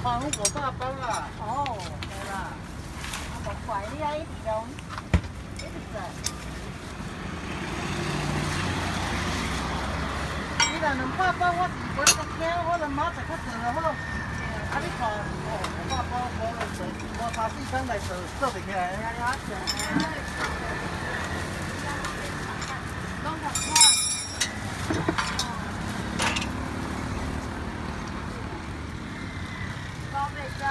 防火大包啊！哦，对啦，啊无怪你啊，一直用，一直做。你若200包，我是无你咁惊，我明仔载较做就好。啊，你看，哦，200包无3、4天来做袂起来。拢同款。高倍酱。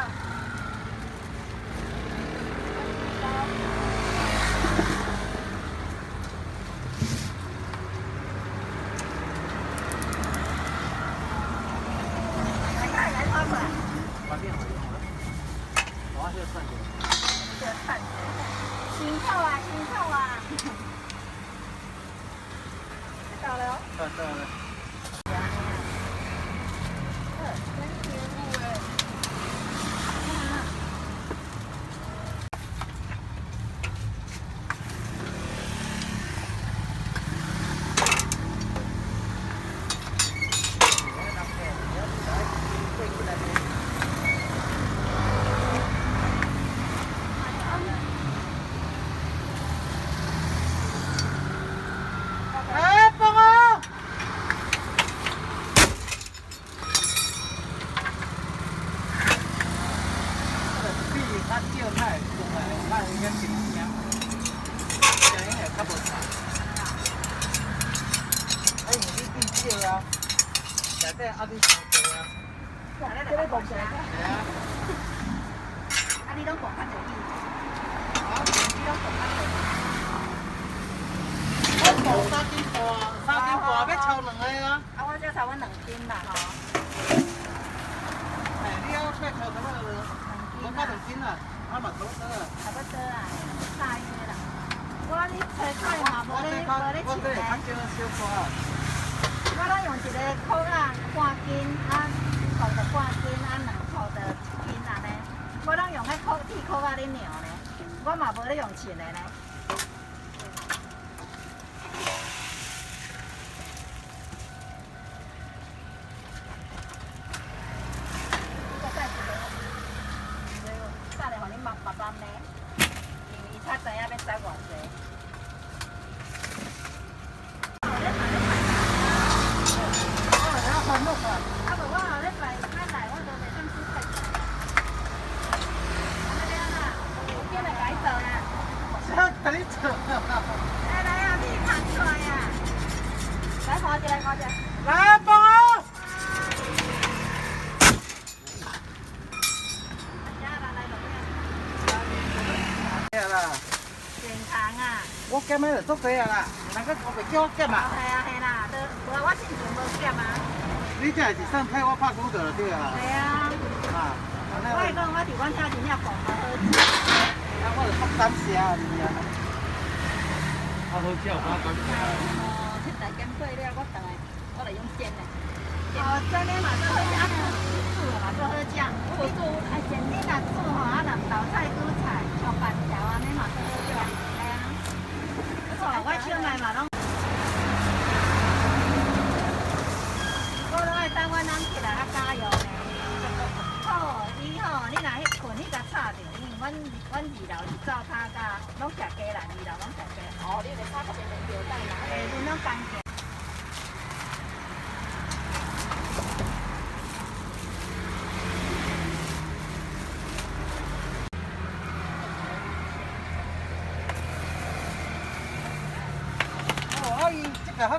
辛苦啊，辛苦啊！到了。到了。内底啊，你上济啊？这个公司。系啊。啊，你拢讲较济米？啊？你拢讲较济？我做3斤半要抽2个啊。啊，我这差不多2斤啦，吼。你要抽多少了？我到2斤啦，啊嘛差不多啊。差不多啦，大约啦。我你找菜嘛，无咧我这切较少花。我拢用一个箍啊，半斤啊，扣着半斤啊，2扣着1斤安尼。我拢用迄铁箍啊咧量咧，我嘛无咧用称的咧。再一个，等下互你慢慢呢，因为伊较知影要摘偌济。啊，无我后礼拜咱来，我都袂当煮菜。安尼啦，有紧来甲伊做啦。啥甲你做？来啊，你看出来啊！来看一下，来看一下。来帮我。啦。健康啊！我减的就足多啊啦，人家我袂叫我减啊。系啊系啦，都无我之前无减啊。你这是上菜我拍鼓的对啊。系啊。啊。我是讲我伫阮遐真正讲较好食。啊，我就放胆吃啊，是啊。较好吃，我感觉。哦，忒大减过了，我来用煎的。哦，煎的嘛最好食，啊，煮的嘛最好食。你煮啊煎你若煮吼，啊2道菜煮菜，炒饭条安尼嘛最好食。系啊。错，我手内嘛拢。我拢爱等阮翁起来较加油呢。好，你吼，你若迄困迄个炒着，因为阮2楼是灶塔甲拢食鸡啦，2楼拢食鸡。哦，你著炒较面面条等啦。下面拢干净。哦，阿姨，这个好。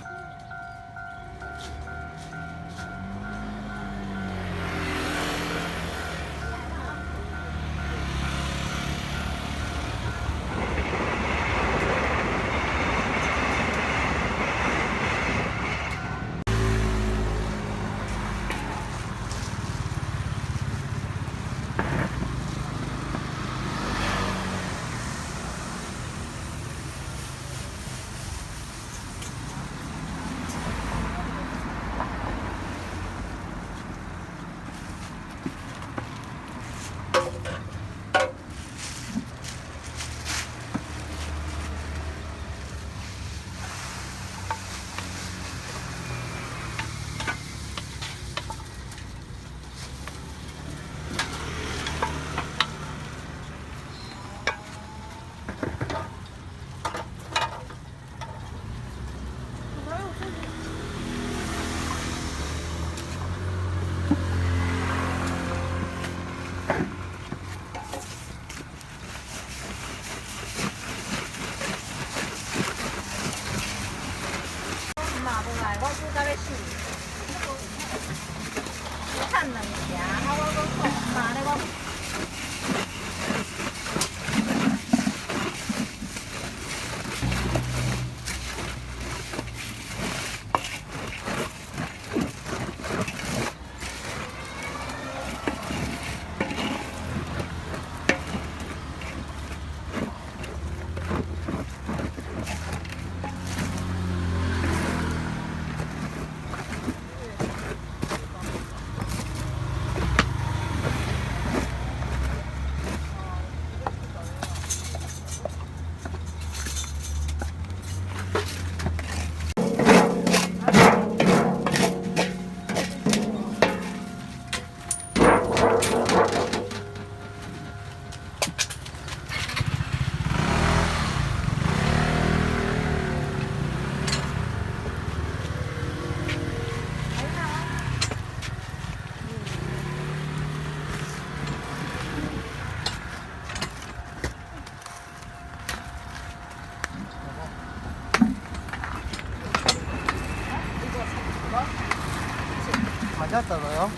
较得了哦。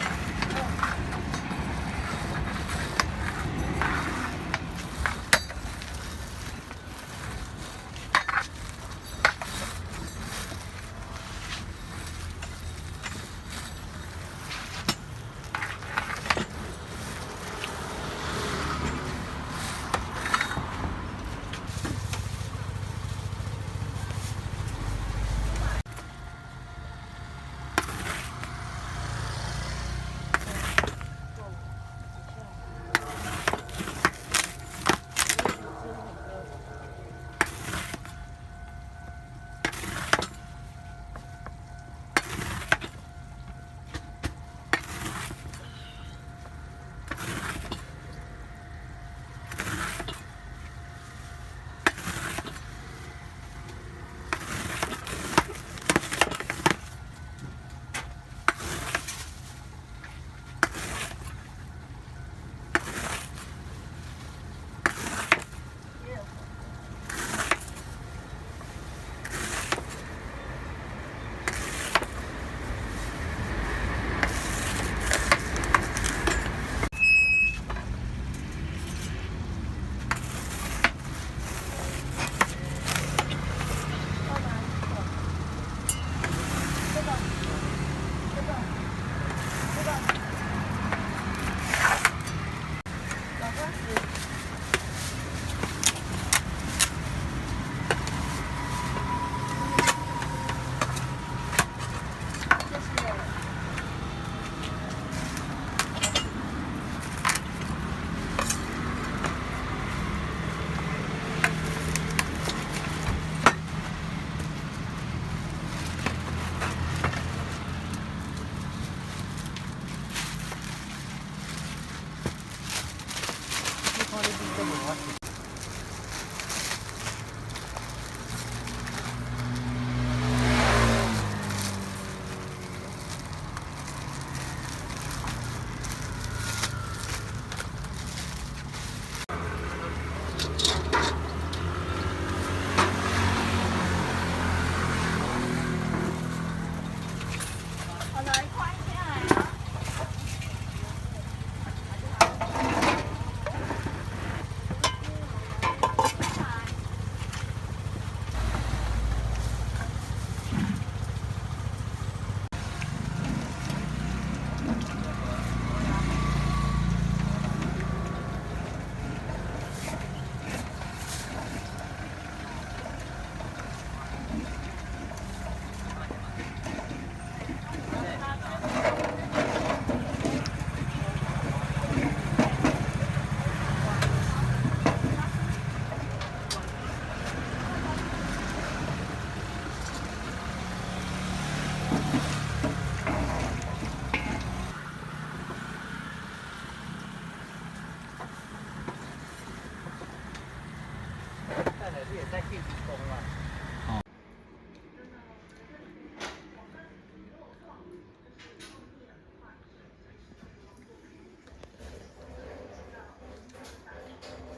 也在进行中啊。